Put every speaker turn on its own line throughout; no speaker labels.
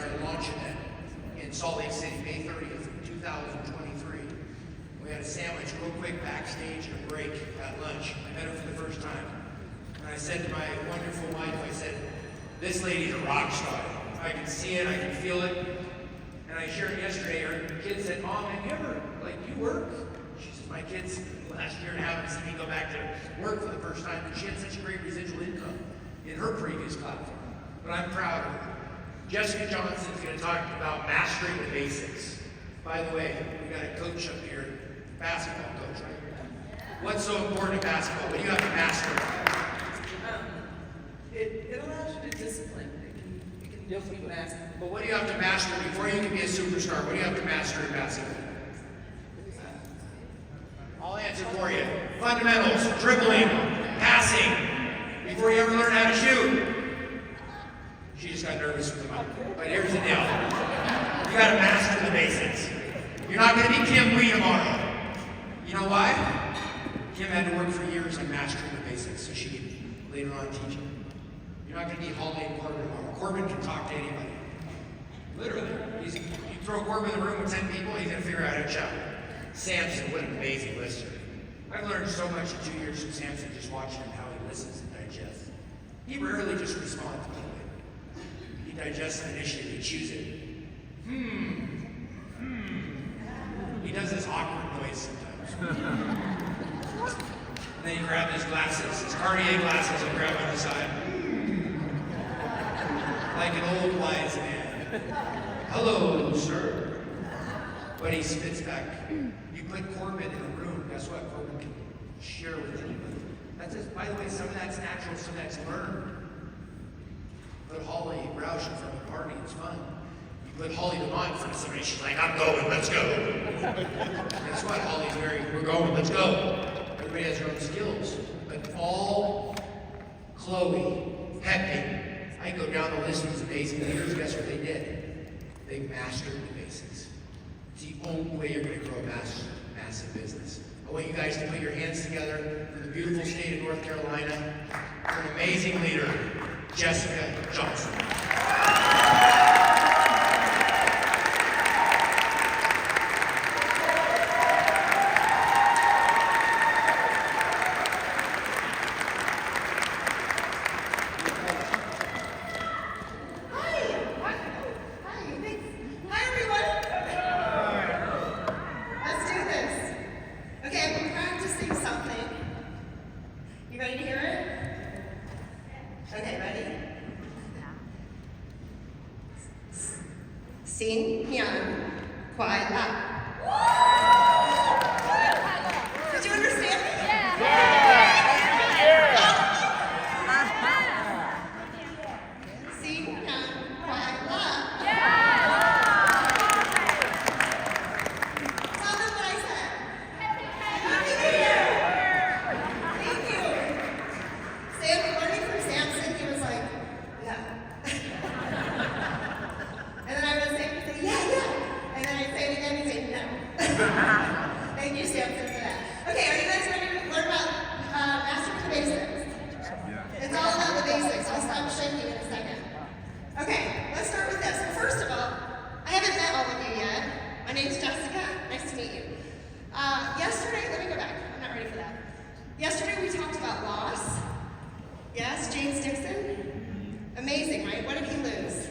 our launch event in Salt Lake City, May 30th, 2023. We had a sandwich real quick backstage and a break at lunch. I met her for the first time. And I said to my wonderful wife, I said, this lady's a rock star. I can see it, I can feel it. And I shared yesterday, her kid said, Mom, have you ever, you work? She says, my kids last year and a half have seen me go back to work for the first time because she had such a great residual income in her previous platform. But I'm proud of her. Jessica Johnson is going to talk about mastering the basics. By the way, we got a coach up here, basketball coach, right? What's so important in basketball? What do you have to master?
It allows you to discipline. It can be mastered.
But what do you have to master before you can be a superstar? What do you have to master in basketball? I'll answer for you. Fundamentals, dribbling, passing, before you ever learn how to shoot. She just got nervous with the mic. But here's the deal. You gotta master the basics. You're not gonna be Kim Wee tomorrow. You know why? Kim had to work for years on mastering the basics so she could later on teach it. You're not gonna be Hall-Day Corbin tomorrow. Corbin can talk to anybody. Literally. You throw Corbin in the room with 10 people, he's gonna figure out how to chat. Samson, what an amazing listener. I've learned so much in 2 years from Samson just watching him how he listens and digests. He rarely just responds, by the way. He digests an initiative, he chews it. He does this awkward noise sometimes. And then he grabs his glasses, his Cartier glasses, and grab on the side. Like an old wise man. Hello, sir. But he spits back. You put Corbin in a room, guess what? Corbin can share with anybody. That's just, by the way, some of that's natural, some of that's learned. Put Holly Roush in front of a party, it's fun. You put Holly DeMont in front of somebody, she's like, I'm going, let's go. Guess what? Holly's we're going, let's go. Everybody has their own skills. But all Chloe, Pepe, I go down the list of these amazing leaders, guess what they did? They mastered the basics. It's the only way you're going to grow a massive business. I want you guys to put your hands together for the beautiful state of North Carolina, for an amazing leader, Jessica Johnson.
Xin Hyun Kwai La. Did you understand me? Xin Hyun Kwai La. Tell them what I said. Happy New Year! Thank you. Sam, learning from Samson, he was like, yeah. And then I would say, yeah. And then I'd say it again, he'd say, no. Thank you, Samson, for that. Okay, are you guys ready to learn about mastering the basics? Yeah. It's all about the basics. I'll stop shaking in a second. Okay, let's start with this. So first of all, I haven't met all of you yet. My name's Jessica. Nice to meet you. Yesterday, let me go back. I'm not ready for that. Yesterday we talked about loss. Yes, James Dixon. Amazing, right? What did he lose?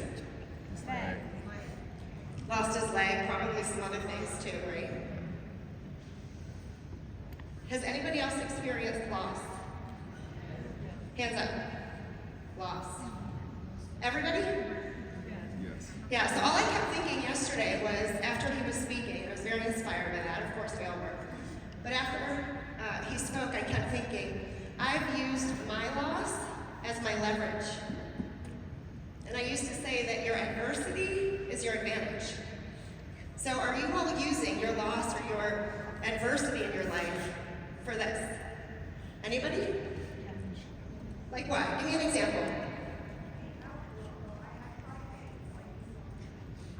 Lost his leg, probably some other things too, right? Has anybody else experienced loss? Hands up. Loss. Everybody?
Yes.
Yeah, so all I kept thinking yesterday was, after he was speaking, I was very inspired by that, of course we all were. But after he spoke, I kept thinking, I've used my loss as my leverage. And I used to say that your adversity is your advantage. So are you all using your loss or your adversity in your life for this? Anybody? Like what? Give me an example.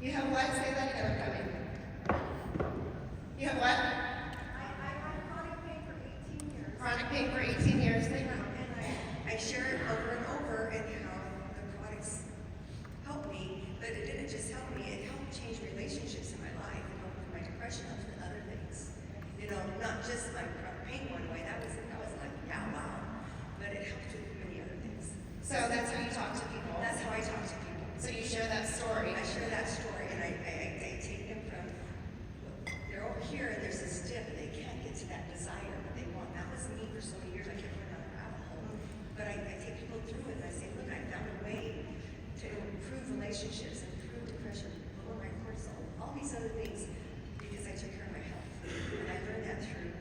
You have what? Say that again, I'm coming. You have what?
I had chronic pain for 18 years.
Chronic pain for 18 years.
And I share it over and over and how narcotics help me, but it didn't just help me, it helped change relationships in my life, it helped with my depression, helped with other things. You know, not just my pain went away, that was like, yeah, wow. But it helped with many other things.
So that's how you talk to people.
That's how I talk to people.
So you share that story.
I share that story, and I take them from, they're over here, and there's this dip, and they can't get to that desire that they want. That was me for so many years. I kept running out of rabbit hole. But I take people through it, and I say, look, I found a way to improve relationships, improve depression, lower my cortisol, all these other things, because I took care of my health. And I learned that through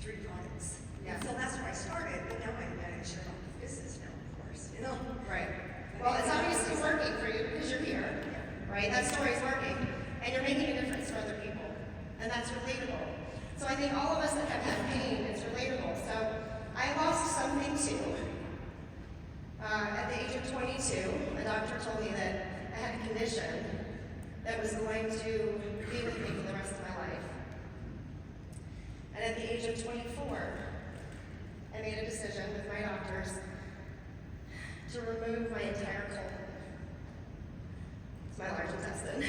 3 products.
Yeah.
So that's where I started, but now I manage to run the business now, of course, you know.
Right. Well, it's obviously working for you because you're here, right? That story's working, and you're making a difference for other people, and that's relatable. So I think all of us that have had pain, it's relatable. So I lost something too. At the age of 22, a doctor told me that I had a condition that was going to be with me for the rest of my life. And at the age of 24, I made a decision with my doctors to remove my entire colon. It's my large intestine.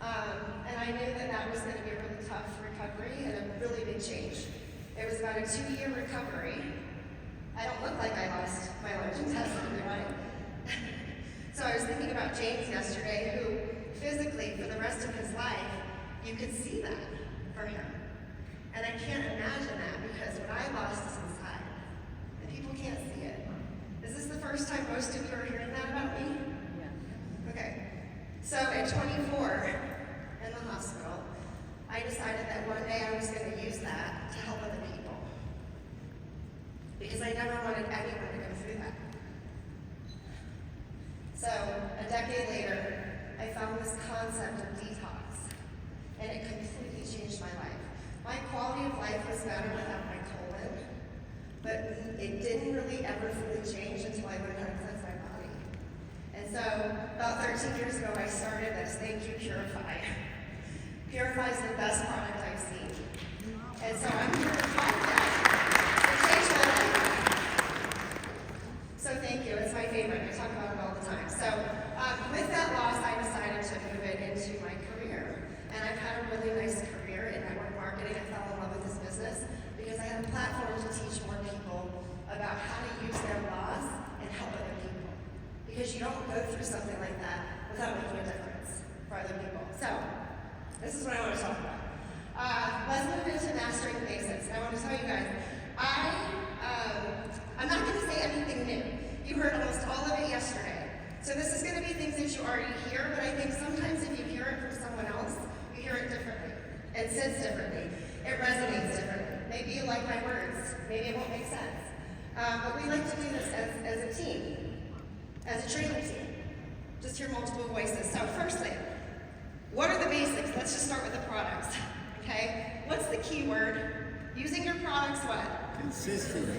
And I knew that that was going to be a really tough recovery and a really big change. It was about a 2-year recovery. I don't look like I lost my large intestine, right? So I was thinking about James yesterday, who physically, for the rest of his life, you could see that for him. And I can't imagine that because what I lost is inside, and people can't see it. Is this the first time most of you are hearing that about me? Yeah. Okay. So at 24, in the hospital, I decided that one day I was going to use that to help other people. Because I never wanted anyone to go through that. So a decade later, I found this concept of detox, and it completely changed my life. My quality of life was better without my colon, but it didn't really ever fully change until I learned how to cleanse my body. And so, about 13 years ago, I started this Thank You Purify. Purify is the best product I've seen. And so I'm here to talk that. It changed my life. So thank you, it's my favorite. I talk about it all the time. So with that loss, I decided to move it into my career. And I've had a really nice career in network marketing. I fell in love with this business because I had a platform to teach more people about how to use their loss and help other people. Because you don't go through something like that without making a difference for other people. So, this is what I want to talk about. Let's move into mastering the basics. I want to tell you guys, I'm not going to say anything new. You heard almost all of it yesterday. So this is going to be things that you already hear, but I think sometimes if you hear it from someone else, you hear it differently. It sits differently. It resonates differently. Maybe you like my words. Maybe it won't make sense. But we like to do this as a team, as a training team. Just hear multiple voices. So firstly, what are the basics? Let's just start with the products, okay? What's the key word? Using your products what?
Consistently.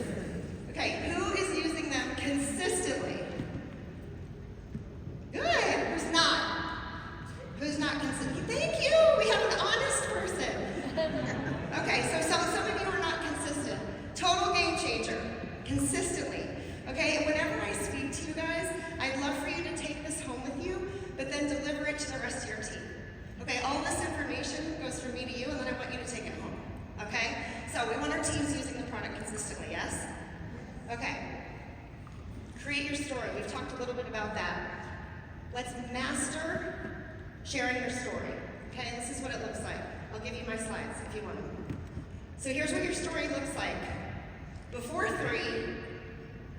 Okay, who is using them consistently? Good. Who's not? Who's not consistent? Thank you. We have an honest person. Okay, so some of you are not consistent. Total game changer. Consistently. Okay, and whenever I speak to you guys, I'd love for you to take this home with you, but then deliver it to the rest of your team. Okay, all this information goes from me to you, and then I want you to take it home. Okay? So we want our teams using the product consistently, yes? Okay. Create your story. We've talked a little bit about that. Let's master sharing your story. Okay, and this is what it looks like. I'll give you my slides if you want them. So here's what your story looks like. Before 3,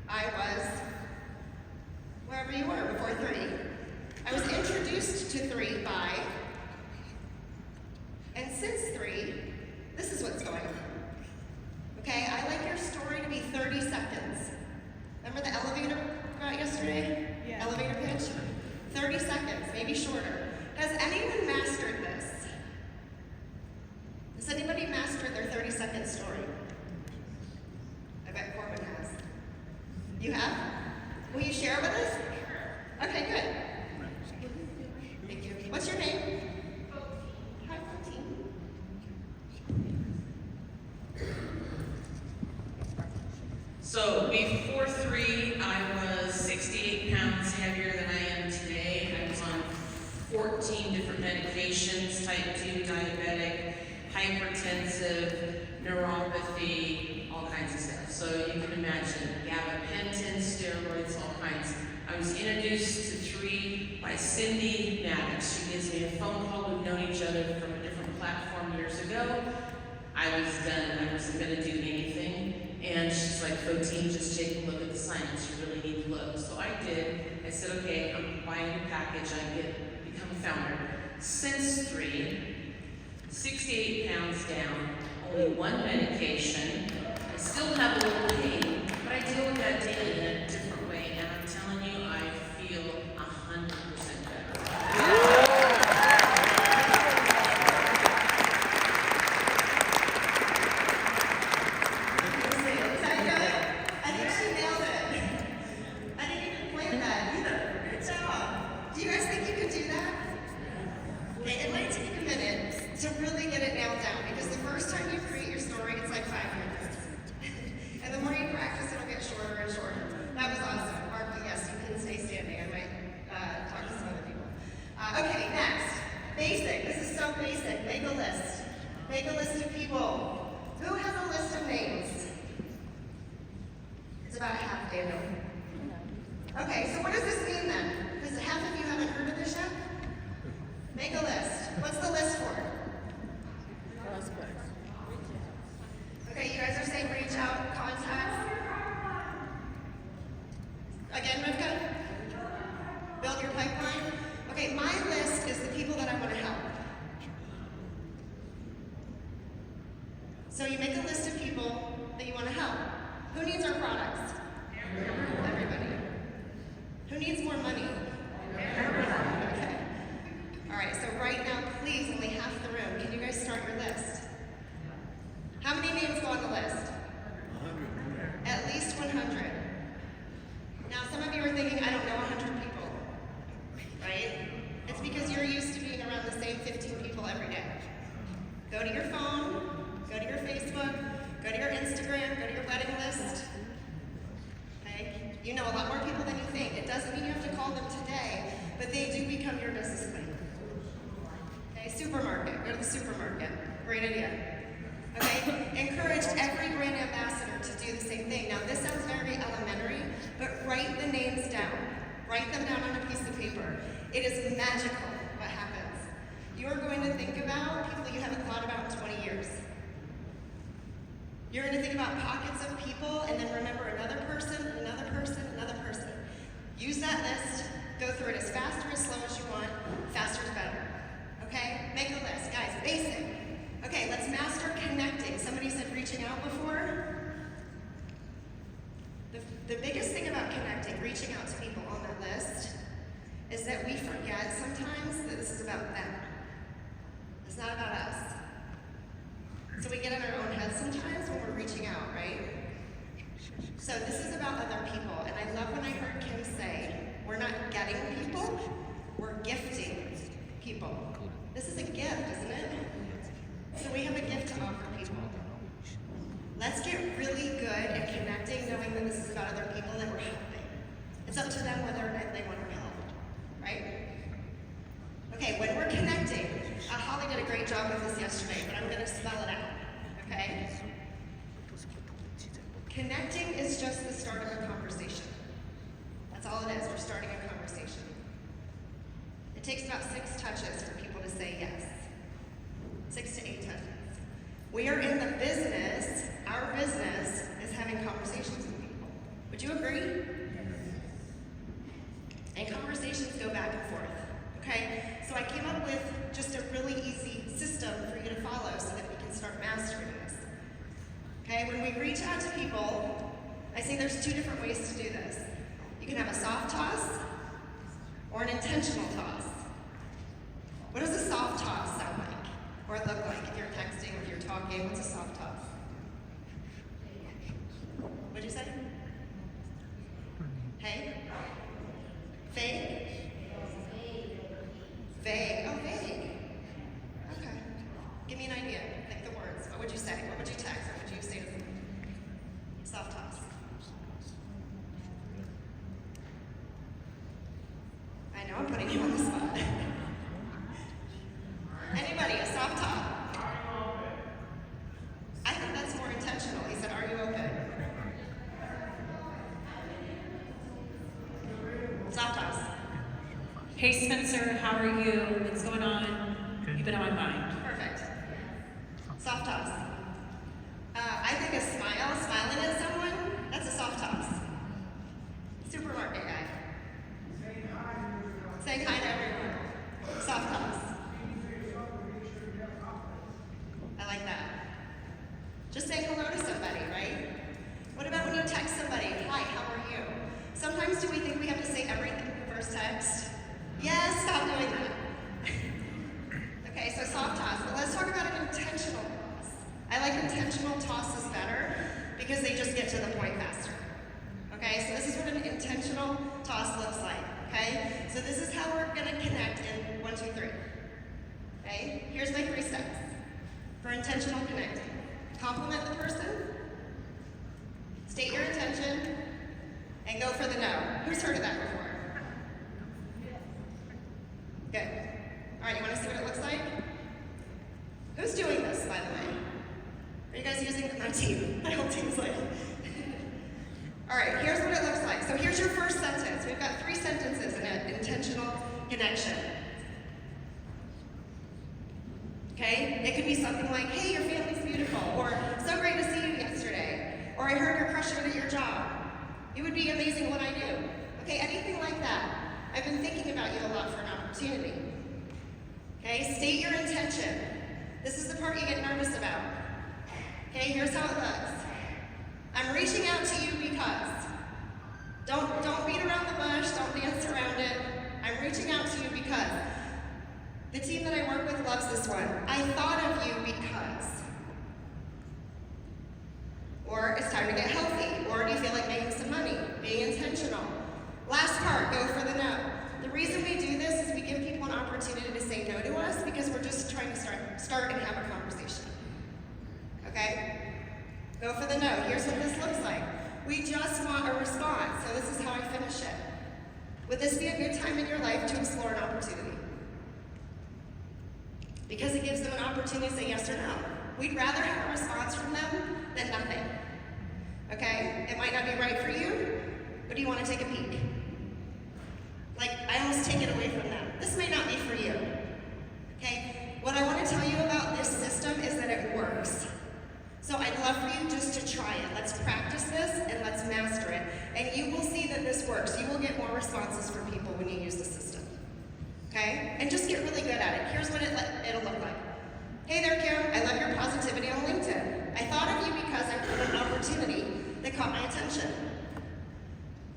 I was wherever you were before 3. I was introduced to 3 by, and since 3, this is what's going on. Okay, I like your story to be 30 seconds. Remember the elevator got yesterday?
Yeah.
Elevator pitch? 30 seconds, maybe shorter. Has anyone mastered this? Has anybody mastered their 30-second story? I bet Corbin has. You have? Will you share with us? Okay, good. Thank you. What's your name? Hi, Fourteen.
So before 3, I was 68 pounds heavier than I am today. hypertensive, neuropathy, all kinds of stuff. So you can imagine gabapentin, steroids, all kinds. I was introduced to 3 by Cindy Maddox. She gives me a phone call. We've known each other from a different platform years ago. I was done. I wasn't going to do anything. And she's like, Fotine, just take a look at the science. You really need to look. So I did. I said, okay, I'm buying a package. I become a founder. Since 3, 68 pounds down, only 1 medication. I still have a little pain, but I deal with that daily in a different way. And I'm telling you, I feel 100% better.
Is that good? I think she nailed it. I didn't even plan that either. Good job. Do you guys think you could do that? Okay, it might take a minute to really get it nailed down because the first time you create your story, it's like 5 minutes. And the more you practice, it'll get shorter and shorter. That was awesome. Mark, yes, you can stay standing. I might talk to some other people. Okay, next. Basic. This is so basic. Make a list. Make a list of people. Who has a list of names? It's about a half, Daniel. Okay, so what does this mean then? Because half of you haven't heard of this yet? Make a list. What's the list for? Okay, you guys are saying reach out, contacts. Again, Rivka? Build your pipeline. Okay, my list is the people that I want to help. So you make a list of people that you want to help. Who needs our products? Everybody. Who needs more money? Okay. All right, so right now, please, only half the room. Can you guys start your list? How many names go on the list? 100. At least 100. Now, some of you are thinking, I don't know 100 people, right? It's because you're used to being around the same 15 people every day. Go to your phone, go to your Facebook, go to your Instagram, go to your wedding list. Okay? You know a lot more people than you think. It doesn't mean you have to call them today, but they do become your business plan. Okay, supermarket. Go to the supermarket. Great idea. Okay? Encourage every brand ambassador to do the same thing. Now, this sounds very elementary, but write the names down. Write them down on a piece of paper. It is magical what happens. You're going to think about people you haven't thought about in 20 years. You're going to think about pockets of people and then remember another person, another person, another person. Use that list. Go through it as fast or as slow as you want. Faster is better. Okay? Make a list. Guys, basic. Okay, let's master connecting. Somebody said reaching out before. The biggest thing about connecting, reaching out to people on that list, is that we forget sometimes that this is about them. It's not about us. So we get in our own heads sometimes when we're reaching out, right? So this is about other people. And I love when I heard Kim say, we're not getting people, we're gifting people. This is a gift, isn't it? So we have a gift to offer people. Let's get really good at connecting, knowing that this is about other people that we're helping. It's up to them whether or not they want our help, right? Okay, when we're connecting, Holly did a great job with this yesterday, but I'm gonna spell it out, okay? Connecting is just the start of a conversation. That's all it is, we're starting a conversation. It takes about 6 touches for people to say yes. 6 to 8 touches. We are in the business, our business is having conversations with people. Would you agree? And conversations go back and forth, okay? So I came up with just a really easy system for you to follow so that we can start mastering this. Okay, when we reach out to people, I say there's 2 different ways to do this. You can have a soft toss or an intentional toss. What does a soft toss sound like? Or look like if you're texting, if you're talking? What's a soft toss? What'd you say? Hey? Fake? Vague. Oh, vague. Okay. Give me an idea. Think the words. What would you say? What would you text? What would you say to them? Soft toss. I know I'm putting you on the spot. Anybody, a soft toss? Soft toss.
Hey Spencer, how are you? What's going on? You've been on my mind.
Perfect. Soft toss. I think a smile, smiling at someone, that's a soft toss. Supermarket guy. Saying hi to everyone. Soft toss. I like that. Just saying hello to somebody, right? What about when you text somebody, hi, how are you? Sometimes do we think we have to say everything in the first text? Yes, stop doing that. Okay, so soft toss, but let's talk about an intentional toss. I like intentional tosses better because they just get to the point faster. Okay, so this is what an intentional toss looks like. Okay, so this is how we're gonna connect in 1, 2, 3. Okay, here's my 3 steps for intentional connecting. Compliment the person, state your intention, and go for the no. Who's heard of that before? Good. All right, you want to see what it looks like? Who's doing this, by the way? Are you guys using my team? My whole team's like. All right, here's what it looks like. So here's your first sentence. We've got 3 sentences in an intentional connection. Okay? It could be something like, hey, your family's beautiful, or so great to see you yesterday, or I heard you're crushing it at your job. You would be amazing at what I do. Okay, anything like that. I've been thinking about you a lot for an opportunity. Okay, state your intention. This is the part you get nervous about. Okay, here's how it looks. I'm reaching out to you because. Don't beat around the bush, don't dance around it. I'm reaching out to you because. The team that I work with loves this one. I thought of you because. Or it's time to get healthy. Or do you feel like making some money? Being intentional. Last part, go for the no. The reason we do this is we give people an opportunity to say no to us because we're just trying to start and have a conversation. Okay? Go for the no. Here's what this looks like. We just want a response, so this is how I finish it. Would this be a good time in your life to explore an opportunity? Because it gives them an opportunity to say yes or no. We'd rather have a response from them than nothing. Okay? It might not be right for you, but do you want to take a peek? Like, I almost take it away from them. This may not be for you. Okay? What I want to tell you about this system is that it works. So I'd love for you just to try it. Let's practice this and let's master it. And you will see that this works. You will get more responses from people when you use the system. Okay? And just get really good at it. Here's what it'll look like. Hey there, Kim. I love your positivity on LinkedIn. I thought of you because I put an opportunity that caught my attention.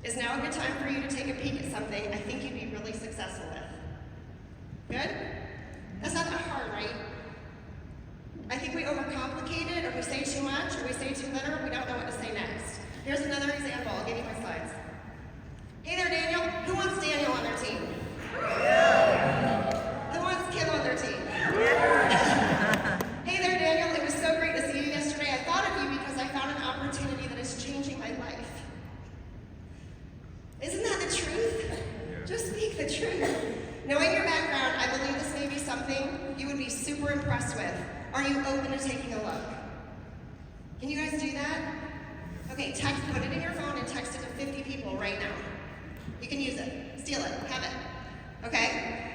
Is now a good time for you to take a peek at something I think you'd be really successful with? Good? That's not that hard, right? I think we overcomplicate it, or we say too much, or we say too little, we don't know what to say next. Here's another example. I'll give you my slides. Hey there, Daniel. Who wants Daniel on their team? Who wants Kim on their team? Hey there, Daniel. It was so great to see you yesterday. I thought of you because I found an opportunity that is changing my life. Isn't that the truth? Just speak the truth. Knowing your background, I believe this may be something you would be super impressed with. Are you open to taking a look? Can you guys do that? Okay, put it in your phone and text it to 50 people right now. You can use it, steal it, have it. Okay?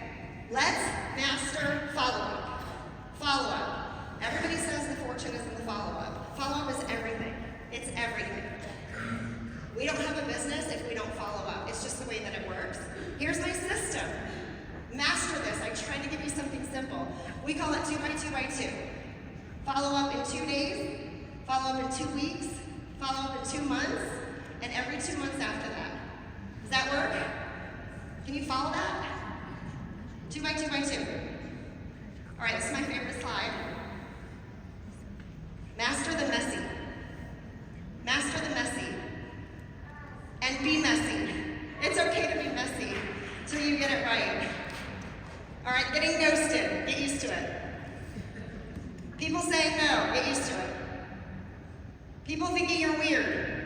Let's master follow-up. Follow-up. Everybody says the fortune is in the follow-up. Follow-up is everything. It's everything. We don't have a business if we don't follow up. It's just the way that it works. Here's my system. Master this. I tried to give you something simple. We call it 2 by 2 by 2. Follow up in 2 days, follow up in 2 weeks, follow up in 2 months, and every 2 months after that. Does that work? Can you follow that? 2 by 2 by 2. All right, this is my favorite slide. Master the messy. Master the messy. And be messy. It's okay to be messy till you get it right. All right, getting ghosted, get used to it. People saying no, get used to it. People thinking you're weird.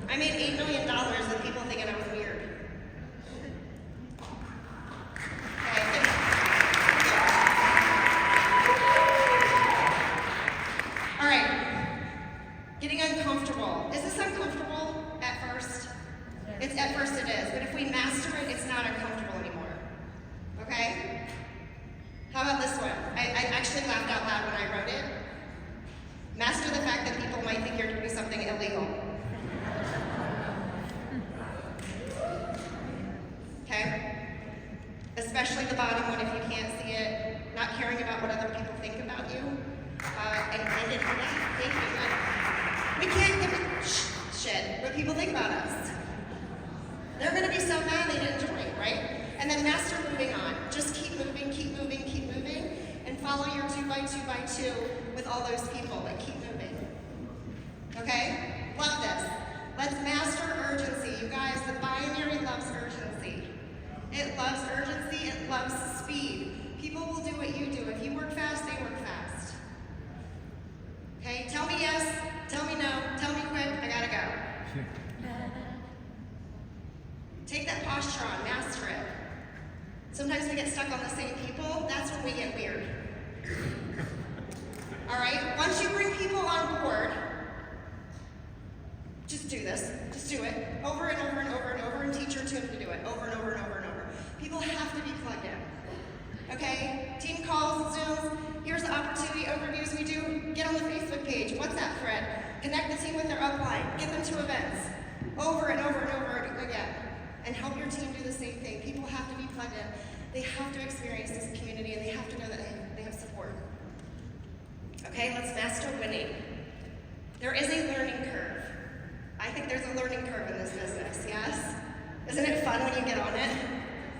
I made $8 million with people thinking I was weird. Okay. All right, getting uncomfortable. uncomfortable. Is this uncomfortable at first? It's at first it is, but if we master it, it's not uncomfortable anymore. Okay? How about this one? I actually laughed out loud when I wrote it. Master the fact that people might think you're doing something illegal. Okay? Especially the bottom one if you can't see it. Not caring about what other people think about you. We can't give a shit what people think about us. They're gonna be so mad they didn't join, right? And then master moving on. Just keep moving, keep moving, keep moving, and follow your 2 by 2 by 2 with all those people, but keep moving. Okay? Love this. Let's master urgency. You guys, the binary loves urgency. It loves urgency, it loves speed. People will do what you do. If you work fast, they work fast. Okay? Tell me yes, tell me no, tell me quick, I gotta go. Take that posture on, master it. Sometimes we get stuck on the same people, that's when we get weird. Alright? Once you bring people on board, just do this. Just do it. Over and over and over and over, and teach your team to do it. Over and over and over and over. People have to be plugged in. Okay? Team calls, Zooms. Here's the opportunity overviews we do. Get on the Facebook page. WhatsApp thread. Connect the team with their upline. Get them to events. Over and over and over again. And help your team do the same thing. People have to be plugged in. They have to experience this community, and they have to know that they have support. Okay, let's master winning. There is a learning curve. I think there's a learning curve in this business, yes? Isn't it fun when you get on it?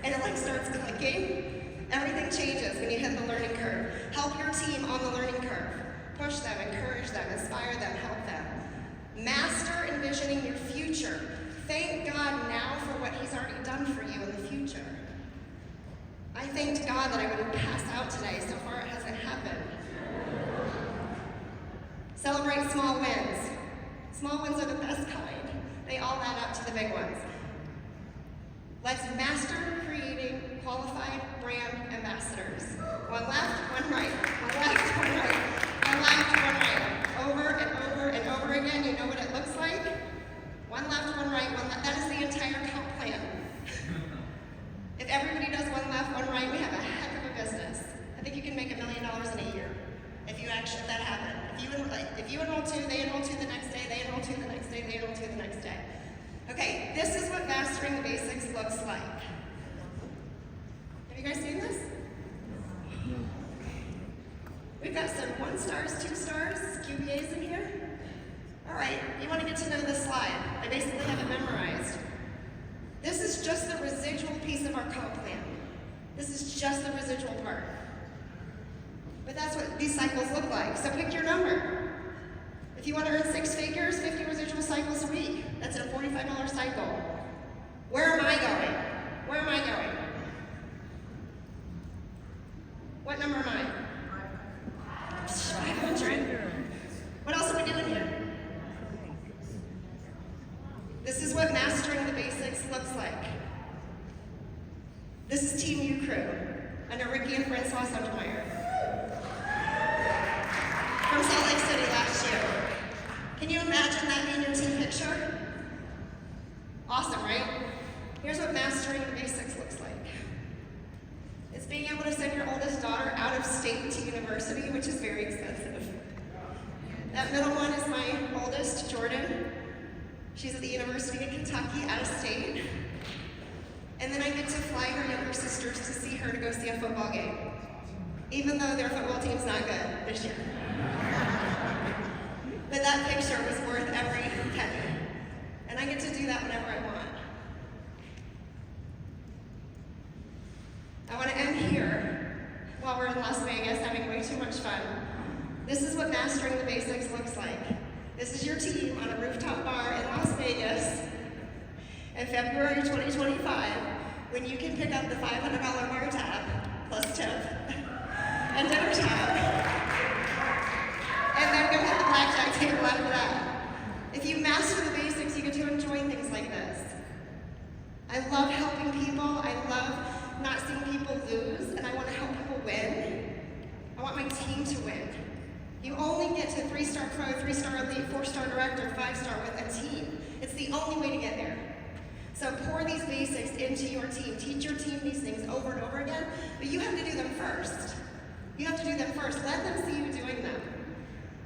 And it starts clicking? Everything changes when you hit the learning curve. Help your team on the learning curve. Push them, encourage them, inspire them, help them. Master envisioning your future. Thank God now for what He's already done for you in the future. I thanked God that I wouldn't pass out today. So far it hasn't happened. Celebrate small wins. Small wins are the best kind. They all add up to the big ones. Let's master creating qualified brand ambassadors. One left, one right. One left, one right. One left, one right. Over and over and over again. You know what it looks like? One left, one right, one left. That is the entire comp plan. If everybody does one left, one right, we have a heck of a business. I think you can make $1 million in a year if that happened. If you enroll 2, they enroll 2 the next day, they enroll 2 the next day, they enroll 2 the next day. Okay, this is what mastering the basics looks like. Have you guys seen this? We've got some 1 stars, 2 stars, QBAs in here. All right, you want to get to know this slide. I basically have it memorized. This is just the residual piece of our comp plan. This is just the residual part. But that's what these cycles look like. So pick your number. If you want to earn 6 figures, 50 residual cycles a week. That's a $45 cycle. Where am I going? Where am I going? What number am I? 500. What else are we doing here? This is what mastering the basics looks like. This is Team U Crew under Ricky and Francois Untermeyer from Salt Lake City last year. Can you imagine that being your team picture? Awesome, right? Here's what mastering the basics looks like. It's being able to send your oldest daughter out of state to university, which is very expensive. That middle one is my oldest, Jordan. She's at the University of Kentucky, out of state. And then I get to fly her younger sisters to see her to go see a football game, even though their football team's not good this year. But that picture was worth every penny. And I get to do that whenever I want. I want to end here while we're in Las Vegas having way too much fun. This is what mastering the basics looks like. This is your team on a rooftop bar in Las Vegas in February 2025 when you can pick up the $500 bar tab plus tip and dinner tab and then go hit the blackjack table after that. If you master the basics, you get to enjoy things like this. I love helping people. I love not seeing people lose, and I want to help people win. I want my team to win. You only get to 3-star pro, 3-star elite, 4-star director, 5-star with a team. It's the only way to get there. So pour these basics into your team. Teach your team these things over and over again, but you have to do them first. You have to do them first. Let them see you doing them.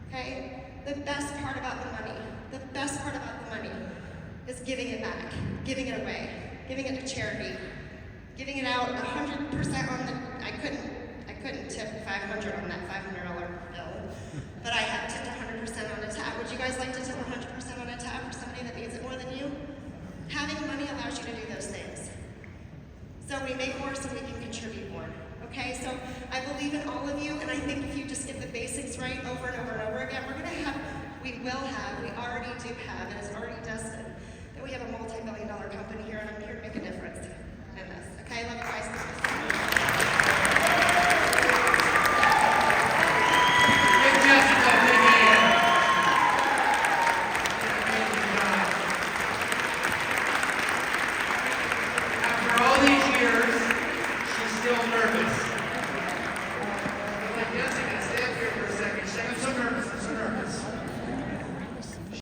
Okay? The best part about the money is giving it back, giving it away, giving it to charity, giving it out 100% on the, I couldn't tip 500 on that $500 bill, but I have tipped 100% on a tab. Would you guys like to tip 100% on a tab for somebody that needs it more than you? Having money allows you to do those things. So we make more so we can contribute more. Okay, so I believe in all of you, and I think if you just get the basics right over and over and over again, we already do have, and it's already destined, that we have a multi-billion-dollar company here, and I'm here to make a difference in this. Okay, love you guys.
Give Jessica a big hand. Amazing job. After all these years, she's still nervous.